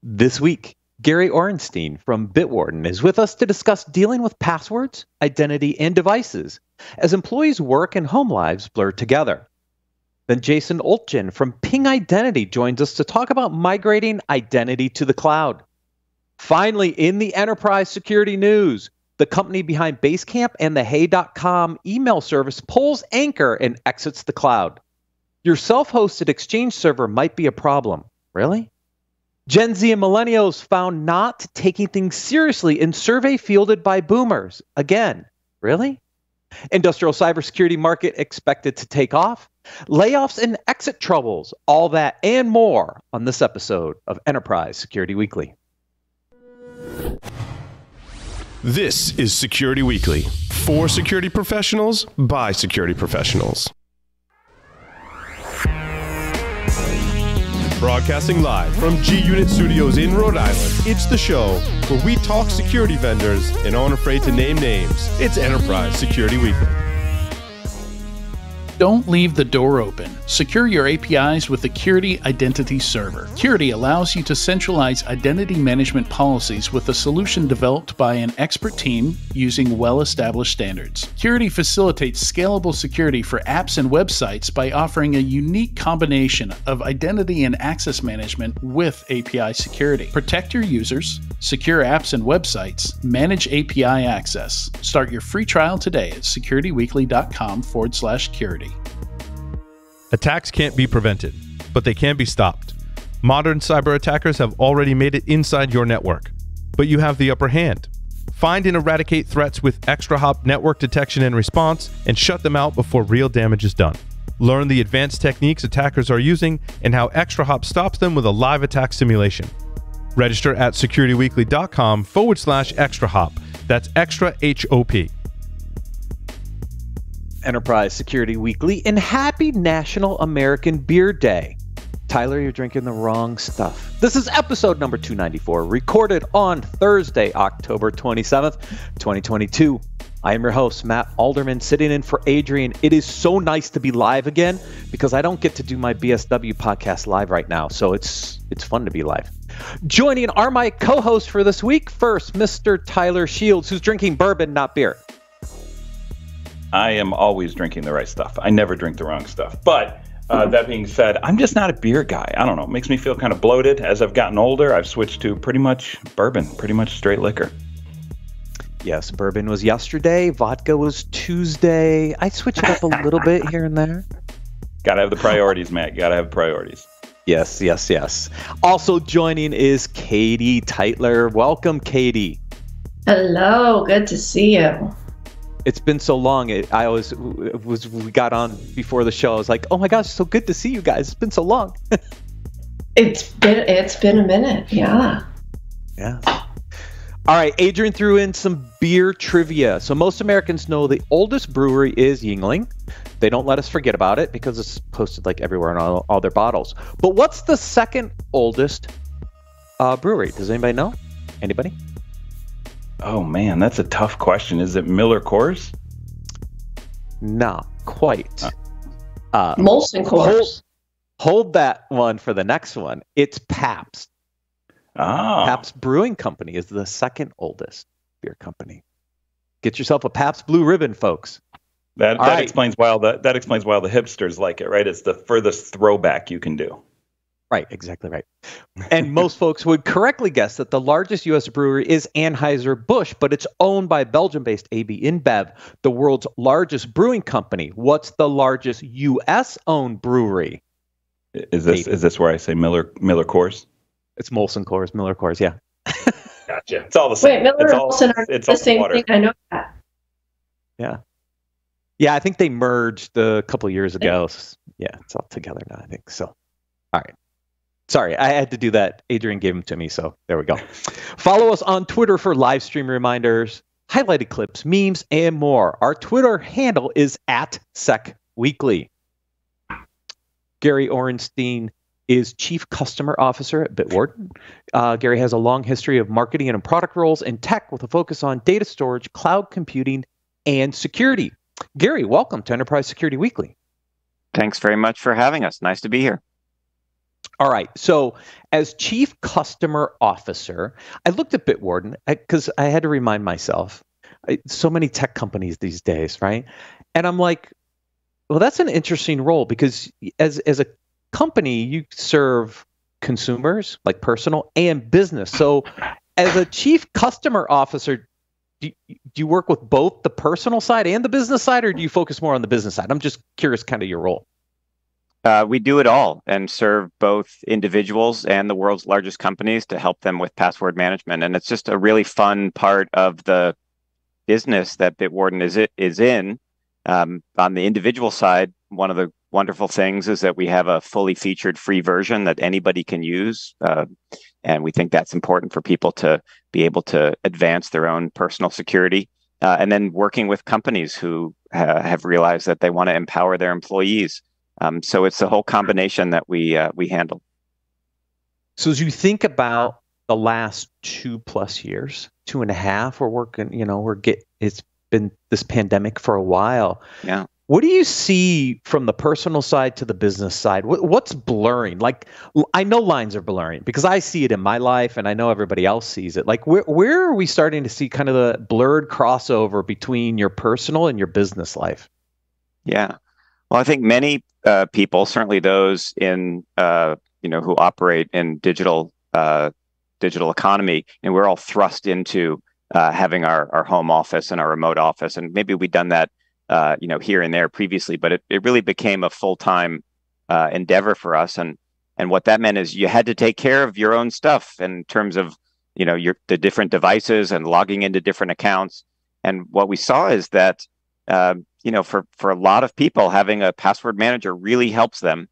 This week, Gary Orenstein from Bitwarden is with us to discuss dealing with passwords, identity, and devices as employees' work and home lives blur together. Then Jason Oltgen from Ping Identity joins us to talk about migrating identity to the cloud. Finally, in the enterprise security news, the company behind Basecamp and the Hey.com email service pulls anchor and exits the cloud. Your self-hosted Exchange server might be a problem. Really? Gen Z and millennials found not taking things seriously in survey fielded by boomers. Again, really? Industrial cybersecurity market expected to take off. Layoffs and exit troubles. All that and more on this episode of Enterprise Security Weekly. This is Security Weekly, for security professionals, by security professionals. Broadcasting live from G-Unit Studios in Rhode Island, it's the show where we talk security vendors and aren't afraid to name names. It's Enterprise Security Weekly. Don't leave the door open. Secure your APIs with the Curity Identity Server. Curity allows you to centralize identity management policies with a solution developed by an expert team using well-established standards. Curity facilitates scalable security for apps and websites by offering a unique combination of identity and access management with API security. Protect your users, secure apps and websites, manage API access. Start your free trial today at securityweekly.com/curity. Attacks can't be prevented, but they can be stopped. Modern cyber attackers have already made it inside your network, but you have the upper hand. Find and eradicate threats with ExtraHop network detection and response, and shut them out before real damage is done. Learn the advanced techniques attackers are using and how ExtraHop stops them with a live attack simulation. Register at securityweekly.com/ExtraHop. That's extra HOP. Enterprise Security Weekly, and happy National American Beer Day. Tyler, you're drinking the wrong stuff. This is episode number 294, recorded on Thursday, October 27th, 2022. I am your host, Matt Alderman, sitting in for Adrian. It is so nice to be live again because I don't get to do my BSW podcast live right now, so it's fun to be live. Joining are my co-hosts for this week. First, Mr. Tyler Shields, who's drinking bourbon, not beer. I am always drinking the right stuff. I never drink the wrong stuff. But that being said, I'm just not a beer guy. I don't know. It makes me feel kind of bloated. As I've gotten older, I've switched to pretty much bourbon, pretty much straight liquor. Yes, bourbon was yesterday. Vodka was Tuesday. I switch it up a little bit here and there. Gotta have the priorities, Matt. Gotta have priorities. Yes, yes, yes. Also joining is Katie Teitler. Welcome, Katie. Hello. Good to see you. It's been so long. We got on before the show. I was like, oh my gosh, so good to see you guys. It's been so long. It's been a minute. Yeah. Yeah. All right. Adrian threw in some beer trivia. So most Americans know the oldest brewery is Yuengling. They don't let us forget about it because it's posted like everywhere on all their bottles. But what's the second oldest brewery? Does anybody know? Anybody? Oh, man, that's a tough question. Is it Miller Coors? Not quite. Molson Coors. Hold that one for the next one. It's Pabst. Oh. Pabst Brewing Company is the second oldest beer company. Get yourself a Pabst Blue Ribbon, folks. That explains why the hipsters like it, right? It's the furthest throwback you can do. Right, exactly right. And most folks would correctly guess that the largest U.S. brewery is Anheuser-Busch, but it's owned by Belgium-based AB InBev, the world's largest brewing company. What's the largest U.S.-owned brewery? Is this where I say Miller Coors? It's Molson Coors, Miller Coors, yeah. Gotcha. It's all the same. Wait, Miller and Molson are the same thing. I know that. Yeah. Yeah, I think they merged a couple of years ago. Yeah, it's all together now, I think. So, all right. Sorry, I had to do that. Adrian gave them to me, so there we go. Follow us on Twitter for live stream reminders, highlighted clips, memes, and more. Our Twitter handle is @SecWeekly. Gary Orenstein is Chief Customer Officer at Bitwarden. Gary has a long history of marketing and product roles in tech with a focus on data storage, cloud computing, and security. Gary, welcome to Enterprise Security Weekly. Thanks very much for having us. Nice to be here. All right. So, as Chief Customer Officer, I looked at Bitwarden because I had to remind myself. So many tech companies these days, right? And I'm like, well, that's an interesting role because as a company, you serve consumers, like personal and business. So, as a Chief Customer Officer, do you work with both the personal side and the business side, or do you focus more on the business side? I'm just curious, kind of your role. We do it all and serve both individuals and the world's largest companies to help them with password management. And it's just a really fun part of the business that Bitwarden is in. On the individual side, one of the wonderful things is that we have a fully featured free version that anybody can use. And we think that's important for people to be able to advance their own personal security. And then working with companies who have realized that they want to empower their employees. So it's the whole combination that we handle. So as you think about the last 2+ years, 2.5, we're working, it's been this pandemic for a while. Yeah. What do you see from the personal side to the business side? What's blurring? Like, I know lines are blurring because I see it in my life and I know everybody else sees it. Like, where are we starting to see kind of the blurred crossover between your personal and your business life? Yeah. Well, I think many people, certainly those in who operate in digital economy, and we're all thrust into having our home office and our remote office, and maybe we've done that here and there previously, but it really became a full-time endeavor for us, and what that meant is you had to take care of your own stuff in terms of the different devices and logging into different accounts. And what we saw is that for a lot of people, having a password manager really helps them,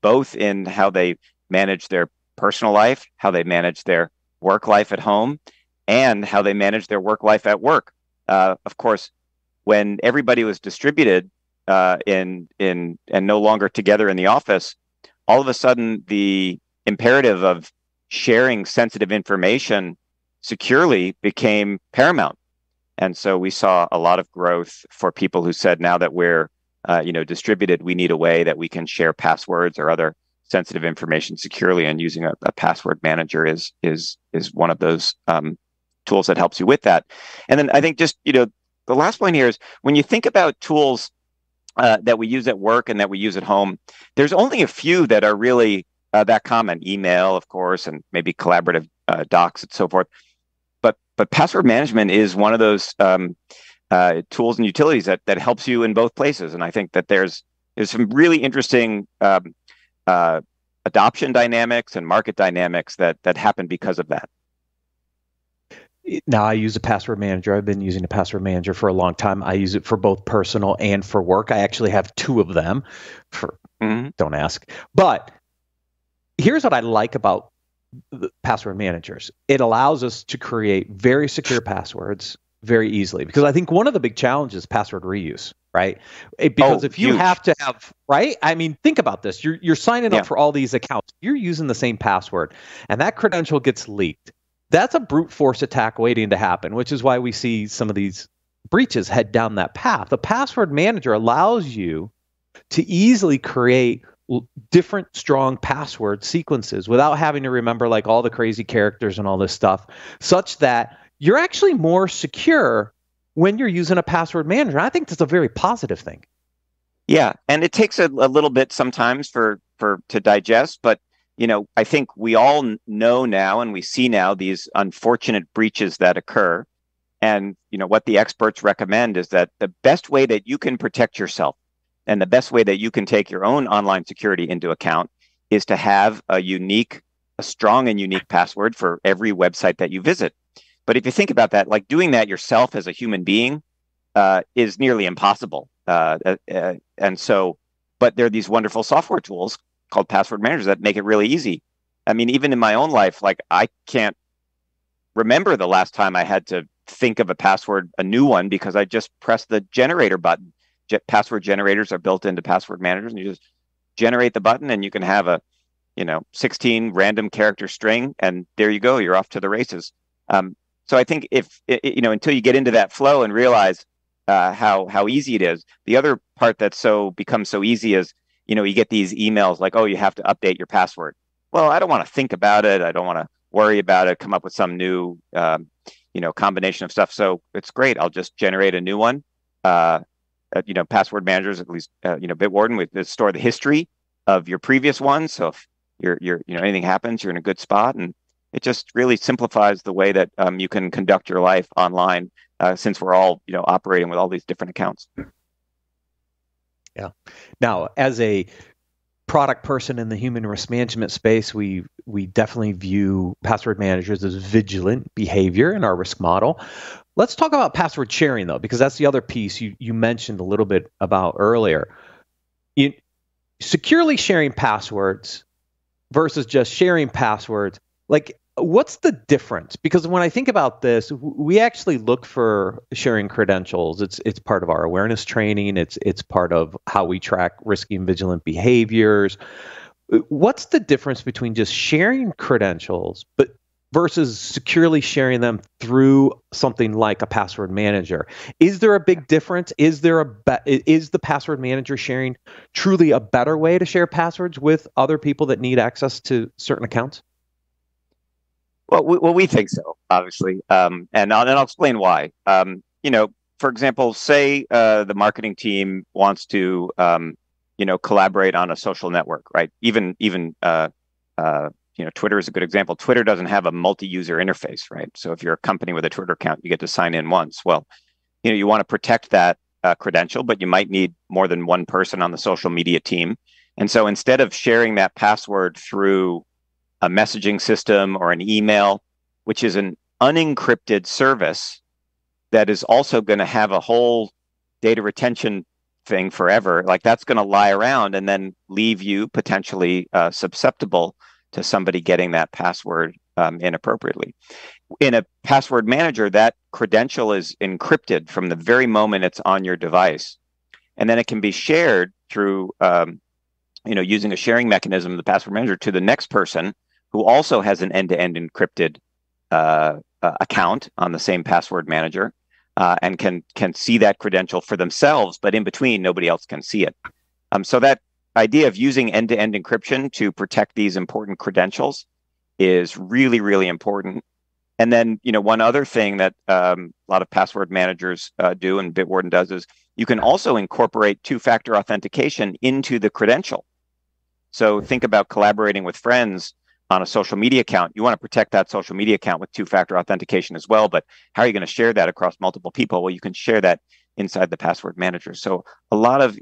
both in how they manage their personal life, how they manage their work life at home, and how they manage their work life at work. Of course, when everybody was distributed and no longer together in the office, all of a sudden the imperative of sharing sensitive information securely became paramount. And so we saw a lot of growth for people who said, now that we're distributed, we need a way that we can share passwords or other sensitive information securely, and using a password manager is one of those tools that helps you with that. And then I think just the last point here is, when you think about tools that we use at work and that we use at home, there's only a few that are really that common. Email, of course, and maybe collaborative docs and so forth. But password management is one of those tools and utilities that helps you in both places. And I think that there's some really interesting adoption dynamics and market dynamics that happen because of that. Now, I use a password manager. I've been using a password manager for a long time. I use it for both personal and for work. I actually have 2 of them. Don't ask. But here's what I like about the password managers. It allows us to create very secure passwords very easily, because I think one of the big challenges is password reuse, right? Because if you huge. have to have, right? I mean, think about this. You're signing up for all these accounts. You're using the same password, and that credential gets leaked. That's a brute force attack waiting to happen, which is why we see some of these breaches head down that path. The password manager allows you to easily create different strong password sequences without having to remember like all the crazy characters and all this stuff, such that you're actually more secure when you're using a password manager. I think that's a very positive thing. Yeah, and it takes a little bit sometimes to digest, but I think we all know now, and we see now these unfortunate breaches that occur. And what the experts recommend is that the best way that you can protect yourself and the best way that you can take your own online security into account is to have a strong and unique password for every website that you visit. But if you think about that, like doing that yourself as a human being is nearly impossible. But there are these wonderful software tools called password managers that make it really easy. I mean, even in my own life, like I can't remember the last time I had to think of a new one, because I just pressed the generator button. Password generators are built into password managers, and you just generate the button and you can have a 16 random character string, and there you go, you're off to the races. So I think if until you get into that flow and realize how easy it is, the other part that's becomes so easy is you get these emails like, oh, you have to update your password. Well, I don't want to think about it. I don't want to worry about it, come up with some new, combination of stuff. So it's great. I'll just generate a new one. Password managers, at least, Bitwarden, we store the history of your previous one. So if anything happens, you're in a good spot. And it just really simplifies the way that you can conduct your life online, since we're all, operating with all these different accounts. Yeah. Now, as a product person in the human risk management space, we definitely view password managers as vigilant behavior in our risk model. Let's talk about password sharing, though, because that's the other piece you mentioned a little bit about earlier. Securely sharing passwords versus just sharing passwords, like, what's the difference? Because when I think about this, we actually look for sharing credentials. It's part of our awareness training. It's part of how we track risky and vigilant behaviors. What's the difference between just sharing credentials versus securely sharing them through something like a password manager? Is there a big difference? Is the password manager sharing truly a better way to share passwords with other people that need access to certain accounts? Well, we think so, obviously, and I'll explain why. For example, say the marketing team wants to, collaborate on a social network, right? Even Twitter is a good example. Twitter doesn't have a multi-user interface, right? So if you're a company with a Twitter account, you get to sign in once. Well, you want to protect that credential, but you might need more than one person on the social media team, and so instead of sharing that password through a messaging system or an email, which is an unencrypted service that is also going to have a whole data retention thing forever, like that's going to lie around and then leave you potentially susceptible to somebody getting that password inappropriately. In a password manager, that credential is encrypted from the very moment it's on your device. And then it can be shared through, using a sharing mechanism, the password manager, to the next person who also has an end-to-end encrypted account on the same password manager, and can see that credential for themselves, but in between, nobody else can see it. So that idea of using end-to-end encryption to protect these important credentials is really, really important. And then, one other thing that a lot of password managers do, and Bitwarden does, is you can also incorporate two-factor authentication into the credential. So think about collaborating with friends on a social media account. You want to protect that social media account with two-factor authentication as well, but how are you going to share that across multiple people? Well, you can share that inside the password manager. So a lot of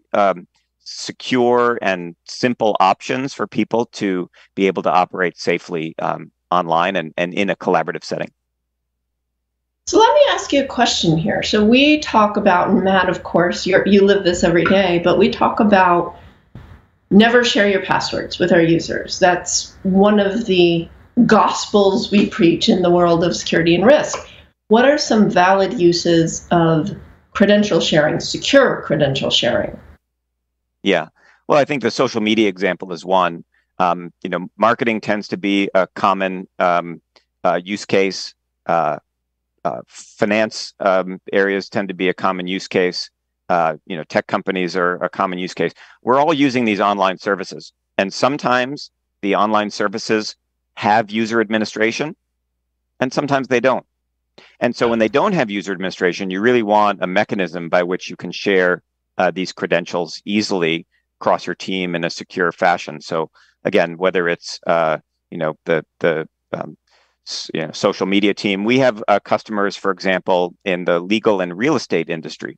secure and simple options for people to be able to operate safely online and in a collaborative setting. So let me ask you a question here. So we talk about, and Matt, of course, you live this every day, but we talk about never share your passwords with our users. That's one of the gospels we preach in the world of security and risk. What are some valid uses of credential sharing, secure credential sharing? Yeah. Well, I think the social media example is one. Marketing tends to be a common use case. Finance areas tend to be a common use case. Tech companies are a common use case. We're all using these online services, and sometimes the online services have user administration, and sometimes they don't. And so when they don't have user administration, you really want a mechanism by which you can share these credentials easily across your team in a secure fashion. So again, whether it's the social media team, we have customers, for example, in the legal and real estate industry.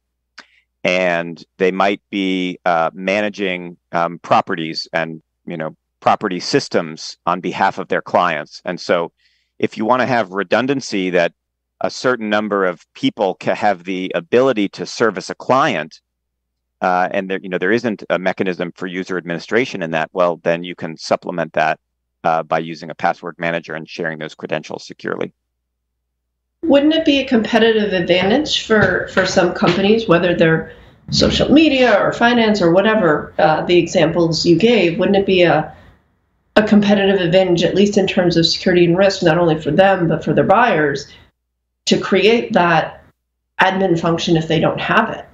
And they might be managing properties and property systems on behalf of their clients. And so if you want to have redundancy that a certain number of people can have the ability to service a client, and there isn't a mechanism for user administration in that, well, then you can supplement that by using a password manager and sharing those credentials securely. Wouldn't it be a competitive advantage for some companies, whether they're social media or finance or whatever the examples you gave? Wouldn't it be a competitive advantage, at least in terms of security and risk, not only for them, but for their buyers, to create that admin function if they don't have it?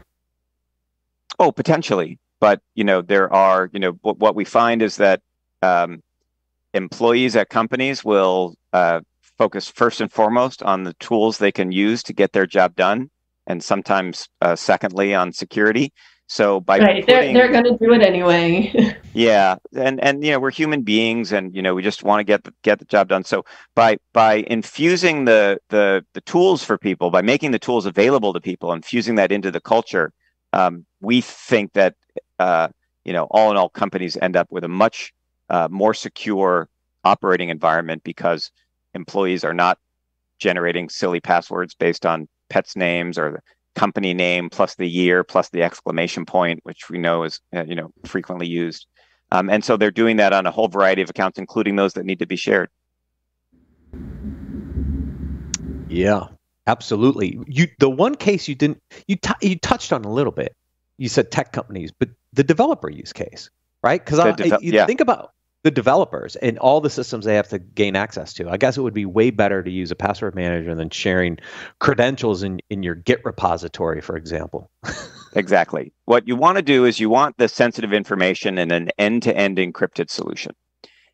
Oh, potentially. But there are what we find is that employees at companies will focus first and foremost on the tools they can use to get their job done, and sometimes secondly on security. So by they're going to do it anyway. Yeah, and we're human beings, and we just want to get the job done. So by infusing the tools for people, by making the tools available to people, infusing that into the culture, we think that all in all, companies end up with a much more secure operating environment, because employees are not generating silly passwords based on pets' names or the company name plus the year plus the exclamation point, which we know is frequently used. And so they're doing that on a whole variety of accounts, including those that need to be shared. Yeah, absolutely. The one case you touched on a little bit. You said tech companies, but the developer use case, right? Because think about the developers and all the systems they have to gain access to. I guess it would be way better to use a password manager than sharing credentials in your Git repository, for example. Exactly. What you want to do is you want the sensitive information in an end-to-end encrypted solution.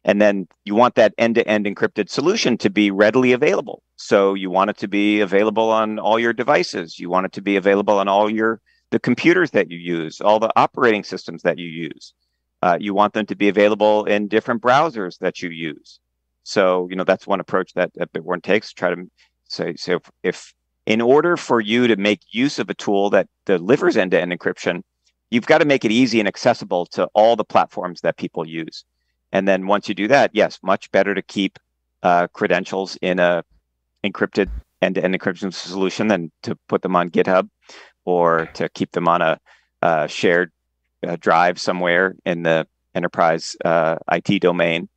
And then you want that end-to-end encrypted solution to be readily available. So you want it to be available on all your devices. You want it to be available on all the computers that you use, all the operating systems that you use. You want them to be available in different browsers that you use. So, that's one approach that Bitwarden takes. Try to say if in order for you to make use of a tool that delivers end-to-end encryption, you've got to make it easy and accessible to all the platforms that people use. And then once you do that, yes, much better to keep credentials in a encrypted end-to-end encryption solution than to put them on GitHub or to keep them on a shared drive somewhere in the enterprise IT domain.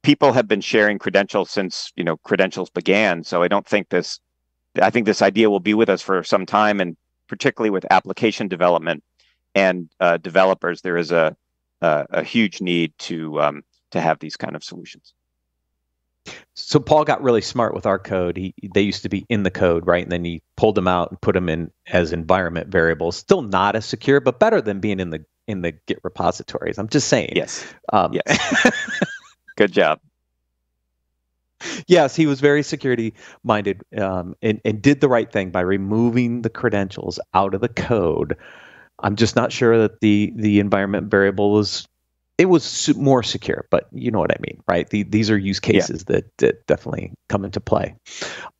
People have been sharing credentials since credentials began. So I think this idea will be with us for some time, and particularly with application development and developers, there is a huge need to have these kind of solutions. So Paul got really smart with our code. They used to be in the code, right? And then he pulled them out and put them in as environment variables. Still not as secure, but better than being in the Git repositories. I'm just saying. Yes. Yes. Good job. Yes, he was very security minded and did the right thing by removing the credentials out of the code. I'm just not sure that the environment variable was more secure, but you know what I mean, right? These are use cases that definitely come into play.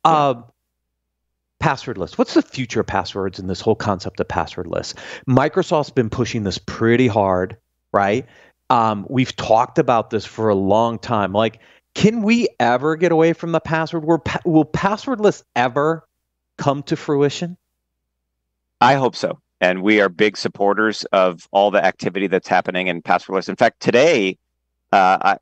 Passwordless. What's the future of passwords and this whole concept of passwordless? Microsoft's been pushing this pretty hard, right? We've talked about this for a long time. Like, can we ever get away from the password? Will passwordless ever come to fruition? I hope so. And we are big supporters of all the activity that's happening in passwordless. In fact, today,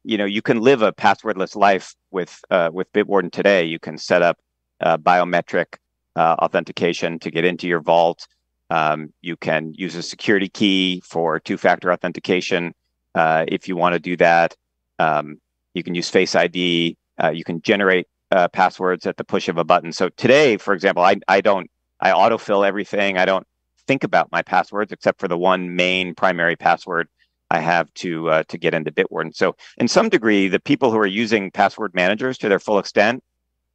you can live a passwordless life with Bitwarden today. You can set up biometric authentication to get into your vault. You can use a security key for two-factor authentication if you want to do that. You can use Face ID. You can generate passwords at the push of a button. So today, for example, I autofill everything. I don't think about my passwords except for the one main primary password I have to get into Bitwarden. So in some degree, the people who are using password managers to their full extent,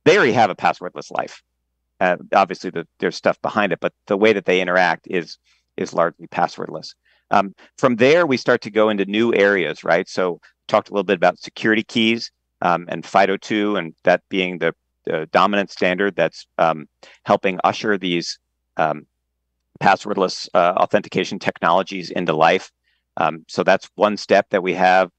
they already have a passwordless life. Obviously, there's stuff behind it, but the way that they interact is largely passwordless. From there, we start to go into new areas, right? So talked a little bit about security keys and FIDO2, and that being the dominant standard that's helping usher these passwordless authentication technologies into life. So that's one step that we have,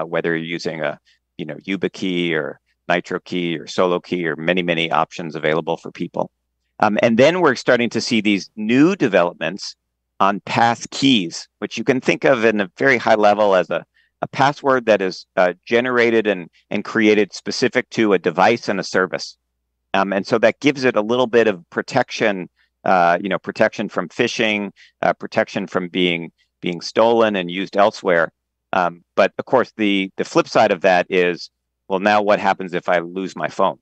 whether you're using a YubiKey or Nitro Key or Solo Key or many options available for people. And then we're starting to see these new developments on pass keys, which you can think of in a very high level as a password that is generated and created specific to a device and a service. And so that gives it a little bit of protection, protection from phishing, protection from being stolen and used elsewhere. But of course, the flip side of that is, well, now what happens if I lose my phone?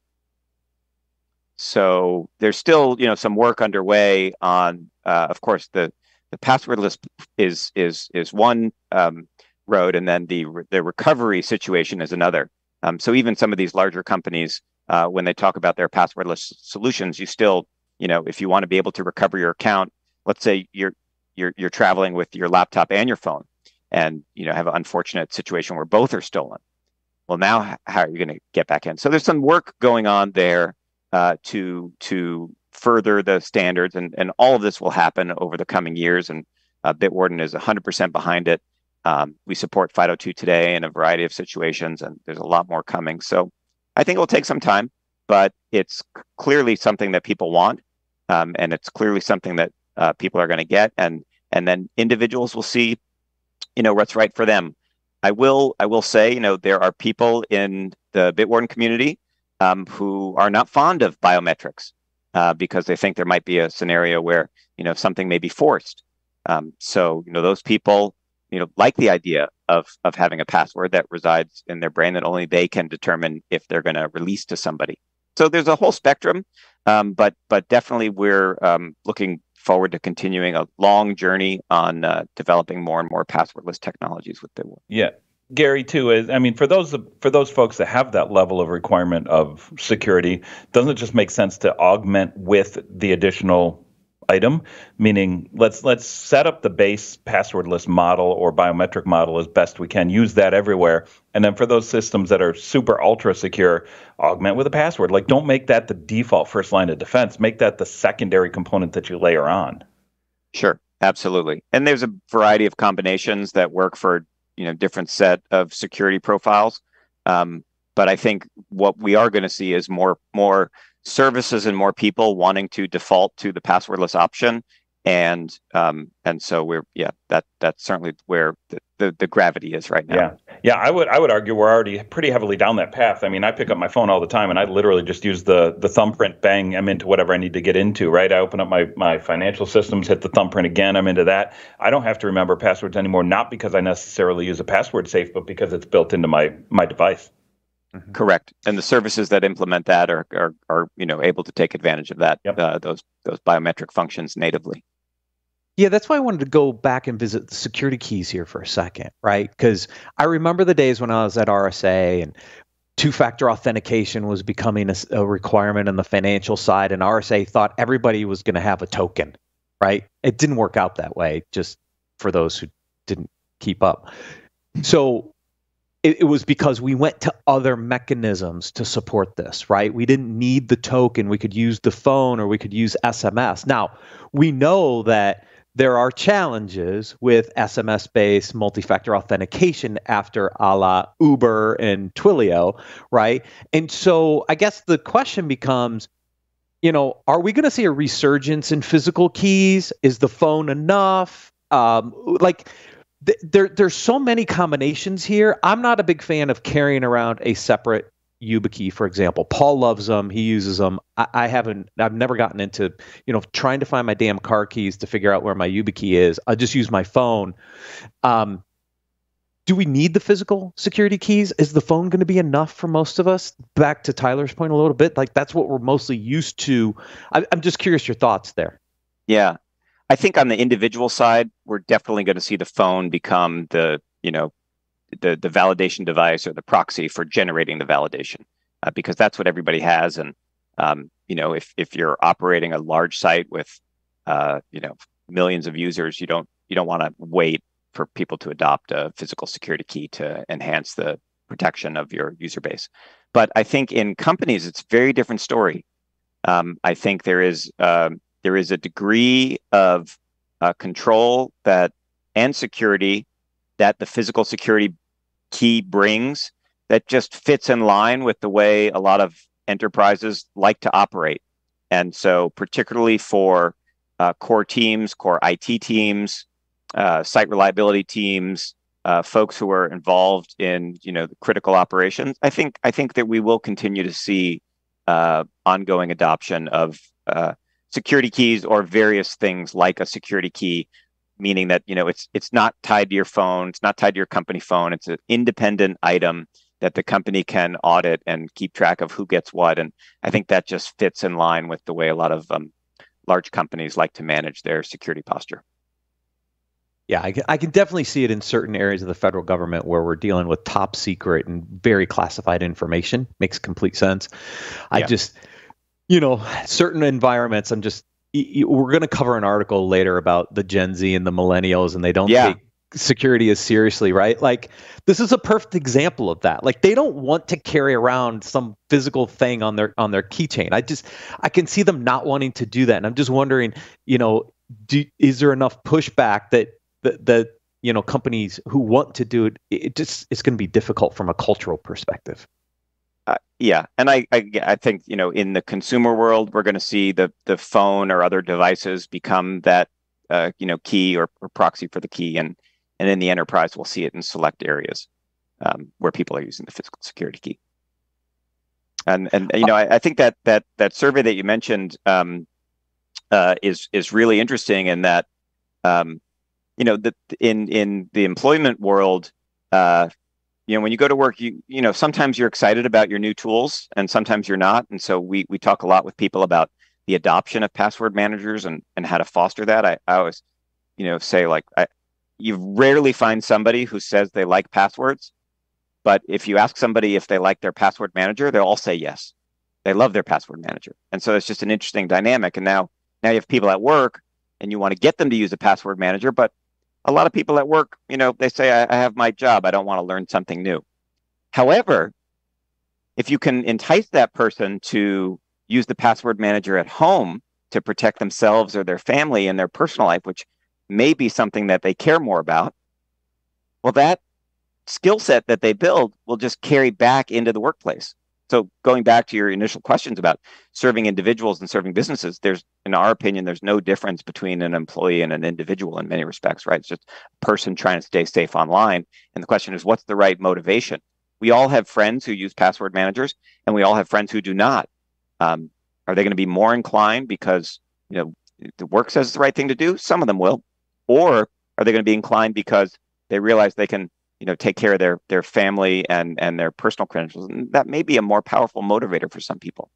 So there's still, some work underway on, of course, the passwordless is one road, and then the recovery situation is another. So even some of these larger companies, when they talk about their passwordless solutions, you still, if you want to be able to recover your account, let's say you're traveling with your laptop and your phone, and have an unfortunate situation where both are stolen. Well, now how are you going to get back in? So there's some work going on there to further the standards, and all of this will happen over the coming years. And Bitwarden is 100% behind it. We support FIDO2 today in a variety of situations, and there's a lot more coming. So I think it will take some time, but it's clearly something that people want, and it's clearly something that people are going to get, and then individuals will see, what's right for them. I will say, there are people in the Bitwarden community who are not fond of biometrics because they think there might be a scenario where, something may be forced. So, those people, like the idea of having a password that resides in their brain that only they can determine if they're going to release to somebody. So there's a whole spectrum, but definitely we're looking forward to continuing a long journey on developing more and more passwordless technologies with Bitwarden. Yeah. Gary, too, for those folks that have that level of requirement of security, doesn't it just make sense to augment with the additional item? Meaning, let's set up the base passwordless model or biometric model as best we can, use that everywhere, and then for those systems that are super ultra secure, augment with a password. Like, don't make that the default first line of defense. Make that the secondary component that you layer on. Sure, absolutely. And there's a variety of combinations that work for different set of security profiles. But I think what we are going to see is more services and more people wanting to default to the passwordless option. And so that's certainly where the gravity is right now. Yeah. I would argue we're already pretty heavily down that path. I pick up my phone all the time, and I literally just use the thumbprint. Bang, I'm into whatever I need to get into. Right, I open up my financial systems, hit the thumbprint again. I'm into that. I don't have to remember passwords anymore. Not because I necessarily use a password safe, but because it's built into my device. Mm-hmm. Correct, and the services that implement that are able to take advantage of that. Yep. Those biometric functions natively. Yeah, that's why I wanted to go back and visit the security keys here for a second, right? Because I remember the days when I was at RSA and two-factor authentication was becoming a requirement on the financial side, and RSA thought everybody was going to have a token, right? It didn't work out that way, just for those who didn't keep up. So it was because we went to other mechanisms to support this, right? We didn't need the token. We could use the phone or we could use SMS. Now, we know that there are challenges with SMS-based multi-factor authentication after a la Uber and Twilio, right? And so I guess the question becomes, are we going to see a resurgence in physical keys? Is the phone enough? There's so many combinations here. I'm not a big fan of carrying around a separate YubiKey, for example. Paul loves them. He uses them. I've never gotten into, trying to find my damn car keys to figure out where my YubiKey is. I just use my phone. Do we need the physical security keys? Is the phone going to be enough for most of us? Back to Tyler's point a little bit, that's what we're mostly used to. I'm just curious your thoughts there. Yeah. I think on the individual side, we're definitely going to see the phone become the validation device or the proxy for generating the validation, because that's what everybody has. And if you're operating a large site with millions of users, you don't want to wait for people to adopt a physical security key to enhance the protection of your user base. But I think in companies, it's a very different story. I think there is a degree of control and security that the physical security key brings that just fits in line with the way a lot of enterprises like to operate. And so particularly for core teams, core IT teams, site reliability teams, folks who are involved in the critical operations, I think that we will continue to see ongoing adoption of security keys or various things like a security key, meaning that it's not tied to your phone, it's not tied to your company phone, it's an independent item that the company can audit and keep track of who gets what. And I think that just fits in line with the way a lot of large companies like to manage their security posture. Yeah, I can definitely see it in certain areas of the federal government where we're dealing with top secret and very classified information. Makes complete sense. I just, certain environments, we're going to cover an article later about the Gen Z and the millennials, and they don't take security as seriously, right? Like, this is a perfect example of that. Like, they don't want to carry around some physical thing on their keychain. I can see them not wanting to do that. And I'm just wondering, is there enough pushback that companies who want to do it, it's going to be difficult from a cultural perspective. And I think, in the consumer world, we're going to see the phone or other devices become that, key or proxy for the key. And in the enterprise, we'll see it in select areas where people are using the physical security key. And I think that survey that you mentioned is really interesting in that, in the employment world, when you go to work, sometimes you're excited about your new tools and sometimes you're not. And so we talk a lot with people about the adoption of password managers and how to foster that. I always, say, like, you rarely find somebody who says they like passwords, but if you ask somebody if they like their password manager, they'll all say yes. They love their password manager. And so it's just an interesting dynamic. And now you have people at work and you want to get them to use a password manager, but a lot of people at work, they say, I have my job. I don't want to learn something new. However, if you can entice that person to use the password manager at home to protect themselves or their family and their personal life, which may be something that they care more about, well, that skill set that they build will just carry back into the workplace. So going back to your initial questions about serving individuals and serving businesses, in our opinion, there's no difference between an employee and an individual in many respects, right? It's just a person trying to stay safe online. And the question is, what's the right motivation? We all have friends who use password managers, and we all have friends who do not. Are they going to be more inclined because, the work says it's the right thing to do? Some of them will. Or are they going to be inclined because they realize they can take care of their family and their personal credentials? And that may be a more powerful motivator for some people.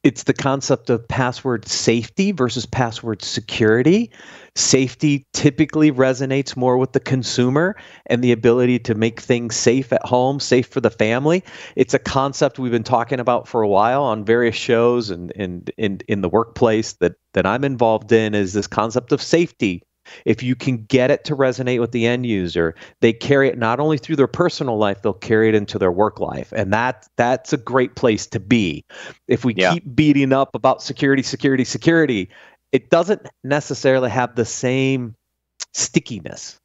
It's the concept of password safety versus password security. Safety typically resonates more with the consumer and the ability to make things safe at home, safe for the family. It's a concept we've been talking about for a while on various shows and in the workplace that I'm involved in, is this concept of safety. If you can get it to resonate with the end user, they carry it not only through their personal life, they'll carry it into their work life. And that's a great place to be. If we keep beating up about security, it doesn't necessarily have the same stickiness.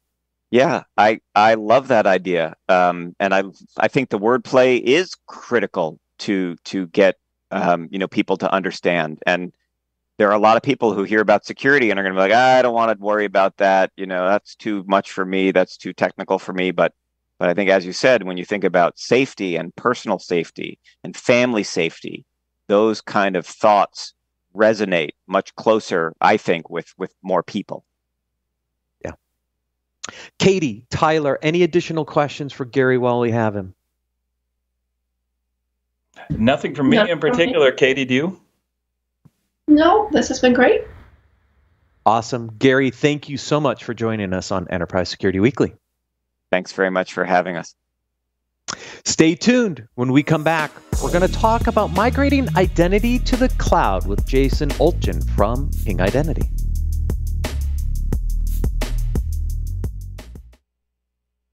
Yeah, I love that idea. And I think the wordplay is critical to get people to understand. And there are a lot of people who hear about security and are going to be like, I don't want to worry about that. That's too much for me. That's too technical for me. But I think, as you said, when you think about safety and personal safety and family safety, those kind of thoughts resonate much closer, I think, with more people. Yeah. Katie, Tyler, any additional questions for Gary while we have him? Nothing from me in particular. Katie, do you? No, this has been great. Awesome. Gary, thank you so much for joining us on Enterprise Security Weekly. Thanks very much for having us. Stay tuned. When we come back, we're going to talk about migrating identity to the cloud with Jason Olchen from Ping Identity.